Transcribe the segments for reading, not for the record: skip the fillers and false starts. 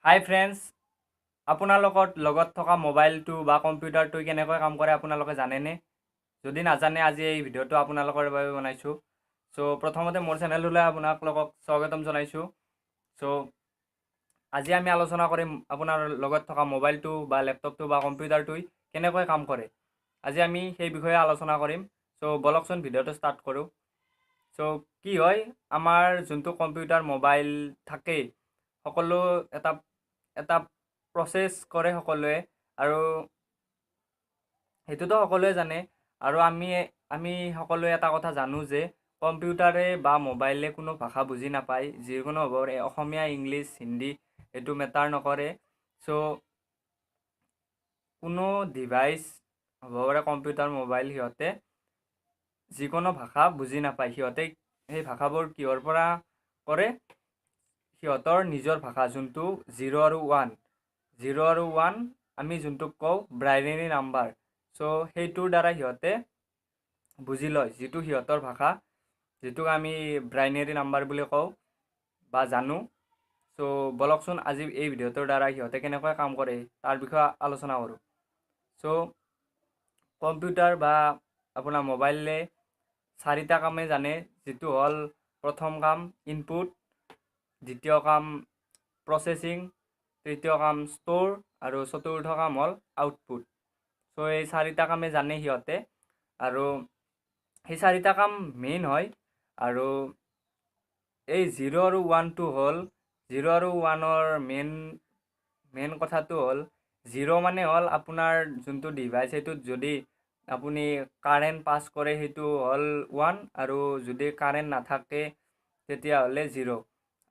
হাই friends, লগত থকা মোবাইলটো বা কম্পিউটাৰটো কেনেকৈ কাম কৰে আপোনালোকে জানেনে? যদি নাজানে আজি এই ভিডিঅ'টো আপোনালোকৰ বাবে বনাইছোঁ। প্ৰথমতে মোৰ চেনেললৈ আপোনালোকক স্বাগতম জনাইছোঁ। আজি আমি আলোচনা কৰিম আপোনাৰ লগত থকা মোবাইলটো বা লেপটপটো বা কম্পিউটাৰটোই কেনেকৈ কাম কৰে। আজি আমি সেই বিষয়ে আলোচনা কৰিম। বলকচোন ভিডিঅ'টো ষ্টাৰ্ট কৰোঁ। কি হয়, আমাৰ যোনটো কম্পিউটাৰ মোবাইল থাকে সকলো এটা এটা প্ৰচেছ কৰে সকলোৱে, আৰু সেইটোতো সকলোৱে জানে। আৰু আমি সকলোৱে এটা কথা জানো যে কম্পিউটাৰে বা মোবাইলে কোনো ভাষা বুজি নাপায়। যিকোনো হ'ব পাৰে, অসমীয়া, ইংলিছ, হিন্দী, এইটো মেটাৰ নকৰে। কোনো ডিভাইচ হ'ব পাৰে, কম্পিউটাৰ, মোবাইল, সিহঁতে যিকোনো ভাষা বুজি নাপায়। সিহঁতে সেই ভাষাবোৰ কিহৰ পৰা কৰে? সিহঁতৰ নিজৰ ভাষা, যোনটো 0 আৰু 1 আমি যোনটোক কওঁ বাইনেৰী নাম্বাৰ। সেইটোৰ দ্বাৰা সিহঁতে বুজি লয়, যিটো সিহঁতৰ ভাষা, যিটোক আমি বাইনেৰী নাম্বাৰ বুলি কওঁ বা জানো। বলকচোন আজি এই ভিডিঅ'টোৰ দ্বাৰা সিহঁতে কেনেকৈ কাম কৰে তাৰ বিষয়ে আলোচনা কৰোঁ। কম্পিউটাৰ বা আপোনাৰ মোবাইলে 4টা কামেই জানে, যিটো হ'ল প্ৰথম কাম ইনপুট, দ্বিতীয় কাম প্ৰচেছিং, তৃতীয় কাম ষ্ট'ৰ, আৰু চতুৰ্থ কাম হ'ল আউটপুট। এই 4টা কামেই জানে সিহঁতে, আৰু সেই 4টা কাম মেইন হয়। আৰু এই 0 আৰু 1টো হ'ল 0 আৰু 1ৰ মেইন কথাটো হ'ল 0 মানে হ'ল আপোনাৰ যোনটো ডিভাইচ, সেইটোত যদি আপুনি কাৰেণ্ট পাছ কৰে সেইটো হ'ল 1, আৰু যদি কাৰেণ্ট নাথাকে তেতিয়াহ'লে 0।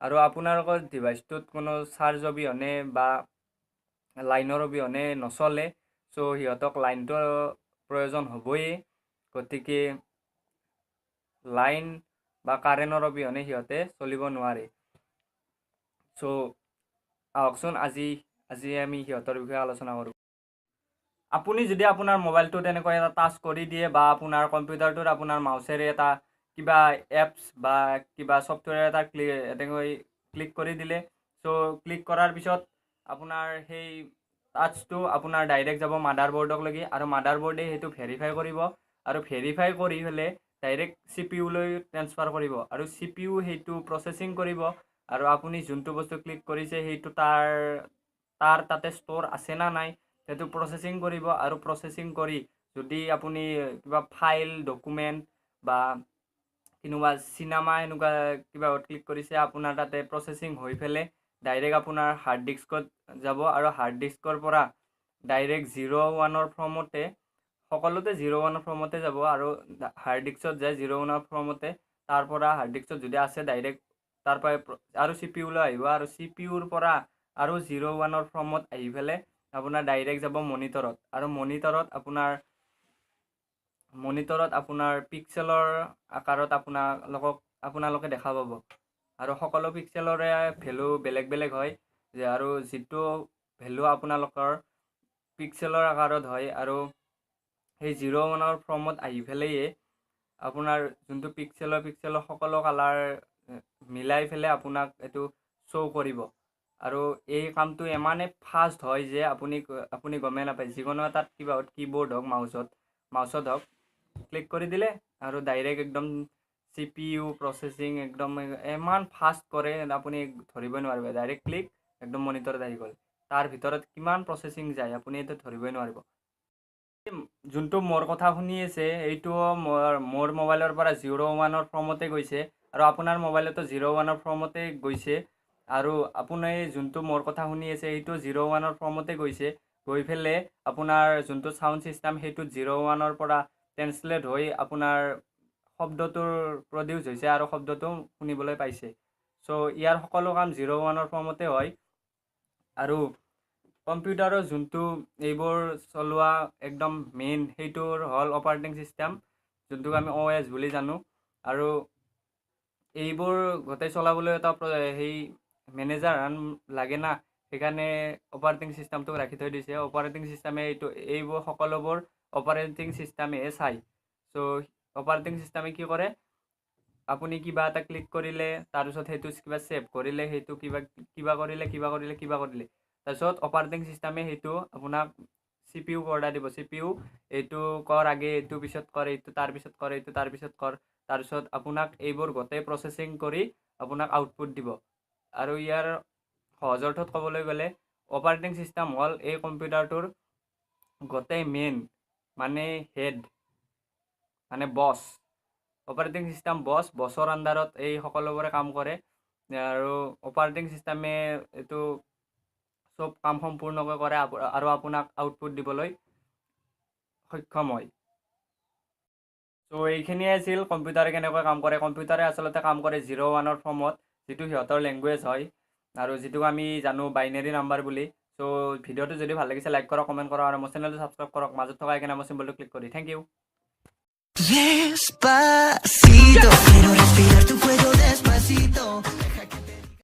আৰু আপোনালোকৰ ডিভাইচটোত কোনো চাৰ্জ অবিহনে বা লাইনৰ অবিহনে নচলে। সিহঁতক লাইনটো প্ৰয়োজন হ'বই। গতিকে লাইন বা কাৰেণ্টৰ অবিহনে সিহঁতে চলিব নোৱাৰে। আহকচোন আজি আমি সিহঁতৰ বিষয়ে আলোচনা কৰোঁ। আপুনি যদি আপোনাৰ মোবাইলটো তেনেকৈ এটা টাচ কৰি দিয়ে, বা আপোনাৰ কম্পিউটাৰটোত আপোনাৰ মাউচেৰে এটা কিবা এপছ বা কিবা ছফ্টৱেৰ এটা এনেকৈ ক্লিক কৰি দিলে, ক্লিক কৰাৰ পিছত আপোনাৰ সেই টাচটো আপোনাৰ ডাইৰেক্ট যাব মাডাৰবৰ্ডকলৈকে, আৰু মাডাৰবৰ্ডে সেইটো ভেৰিফাই কৰিব, আৰু ভেৰিফাই কৰি পেলাই ডাইৰেক্ট CPU লৈ ট্ৰেন্সফাৰ কৰিব, আৰু CPU সেইটো প্ৰচেছিং কৰিব, আৰু আপুনি যোনটো বস্তু ক্লিক কৰিছে সেইটো তাৰ তাতে ষ্ট'ৰ আছে না নাই সেইটো প্ৰচেছিং কৰিব। আৰু প্ৰচেছিং কৰি যদি আপুনি কিবা ফাইল, ডকুমেণ্ট বা কোনোবা চিনেমা এনেকুৱা কিবা ক্লিক কৰিছে, আপোনাৰ তাতে প্ৰচেছিং হৈ পেলাই ডাইৰেক্ট আপোনাৰ হাৰ্ড ডিস্কত যাব, আৰু হাৰ্ড ডিস্কৰ পৰা ডাইৰেক্ট 0-1ৰ ফৰ্মতে, সকলোতে 0-1ৰ ফৰ্মতে যাব, আৰু হাৰ্ড ডিস্কত যায় 0-1ৰ ফৰ্মতে। তাৰ পৰা হাৰ্ড ডিস্কত যদি আছে ডাইৰেক্ট তাৰ পৰা আৰু CPU লৈ আহিব, আৰু CPUৰ পৰা আৰু 0-1ৰ ফৰ্মত আহি পেলাই আপোনাৰ ডাইৰেক্ট যাব মনিটৰত, আৰু মনিটৰত আপোনাৰ পিক্সেলৰ আকাৰত আপোনালোকে দেখা পাব। আৰু সকলো পিক্সেলৰে ভেলু বেলেগ বেলেগ হয়, আৰু যিটো ভেলু আপোনালোকৰ পিক্সেলৰ আকাৰত হয়, আৰু সেই 0-1ৰ ফৰ্মত আহি পেলাইয়ে আপোনাৰ যোনটো পিক্সেলৰ সকলো কালাৰ মিলাই পেলাই আপোনাক এইটো শ্ব' কৰিব। আৰু এই কামটো ইমানেই ফাষ্ট হয় যে আপুনি গমেই নাপায়। যিকোনো এটাত কিবা কীবৰ্ড হওক, মাউচত হওক, ক্লিক কৰি দিলে আৰু ডাইৰেক্ট একদম CPU প্ৰচেছিং একদম ইমান ফাষ্ট কৰে, আপুনি ধৰিবই নোৱাৰিব। ডাইৰেক্ট ক্লিক, একদম মনিটৰত আহি গ'ল। তাৰ ভিতৰত কিমান প্ৰচেছিং যায় আপুনি এইটো ধৰিবই নোৱাৰিব। যোনটো মোৰ কথা শুনি আছে এইটো মোৰ মোবাইলৰ পৰা 0-1ৰ ফৰ্মতে গৈছে, আৰু আপোনাৰ মোবাইলতো 0-1ৰ ফৰ্মতে গৈছে। আৰু আপুনি যোনটো মোৰ কথা শুনি আছে এইটো 0-1ৰ ফৰ্মতে গৈছে, গৈ পেলাই আপোনাৰ যোনটো চাউণ্ড ছিষ্টেম সেইটোত 0-1ৰ পৰা ট্ৰেন্সলেট হৈ আপোনাৰ শব্দটোৰ প্ৰডিউচ হৈছে, আৰু শব্দটো শুনিবলৈ পাইছে। ইয়াৰ সকলো কাম 0-1ৰ ফৰ্মতে হয়। আৰু কম্পিউটাৰৰ যোনটো এইবোৰ চলোৱা একদম মেইন, সেইটোৰ হ'ল অপাৰেটিং ছিষ্টেম, যোনটোক আমি OS বুলি জানো। আৰু এইবোৰ গোটেই চলাবলৈ এটা সেই মেনেজাৰ লাগে না, সেইকাৰণে অপাৰেটিং ছিষ্টেমটোক ৰাখি থৈ দিছে। অপাৰেটিং ছিষ্টেমে এইবোৰ সকলোবোৰ অপাৰেটিং ছিষ্টেমেহে চায়। অপাৰেটিং ছিষ্টেমে কি কৰে, আপুনি কিবা এটা ক্লিক কৰিলে তাৰপিছত সেইটো কিবা ছেভ কৰিলে সেইটো কিবা কিবা কৰিলে তাৰপিছত অপাৰেটিং চিষ্টেমে সেইটো আপোনাক CPU অৰ্ডাৰ দিব। CPU এইটো কৰ আগে, এইটো পিছত কৰ, এইটো তাৰপিছত কৰ, এইটো তাৰপিছত কৰ, তাৰপিছত আপোনাক এইবোৰ গোটেই প্ৰচেছিং কৰি আপোনাক আউটপুট দিব। আৰু ইয়াৰ সহজ অৰ্থত ক'বলৈ গ'লে অপাৰেটিং চিষ্টেম হ'ল এই কম্পিউটাৰটোৰ গোটেই মেইন মানে হেড মানে বছ। অপাৰেটিং চিষ্টেম বছৰ আণ্ডাৰত এই সকলোবোৰে কাম কৰে আৰু অপাৰেটিং চিষ্টেমে এইটো চব কাম সম্পূৰ্ণকৈ কৰে আৰু আপোনাক আউটপুট দিবলৈ সক্ষম হয়। চ' এইখিনিয়ে আছিল কম্পিউটাৰে কেনেকৈ কাম কৰে। কম্পিউটাৰে আচলতে কাম কৰে 0-1 ফৰ্মত, যিটো সিহঁতৰ লেংগুৱেজ হয় আৰু যিটোক আমি জানো বাইনেৰী নাম্বাৰ বুলি। চ' ভিডিঅ'টো যদি ভাল লাগিছে লাইক কৰক, কমেণ্ট কৰক আৰু মোৰ চেনেলটো ছাবস্ক্ৰাইব কৰক মাজত থকা একে নামৰ চিম্বলটো ক্লিক কৰি। Thank you. Despacito, quiero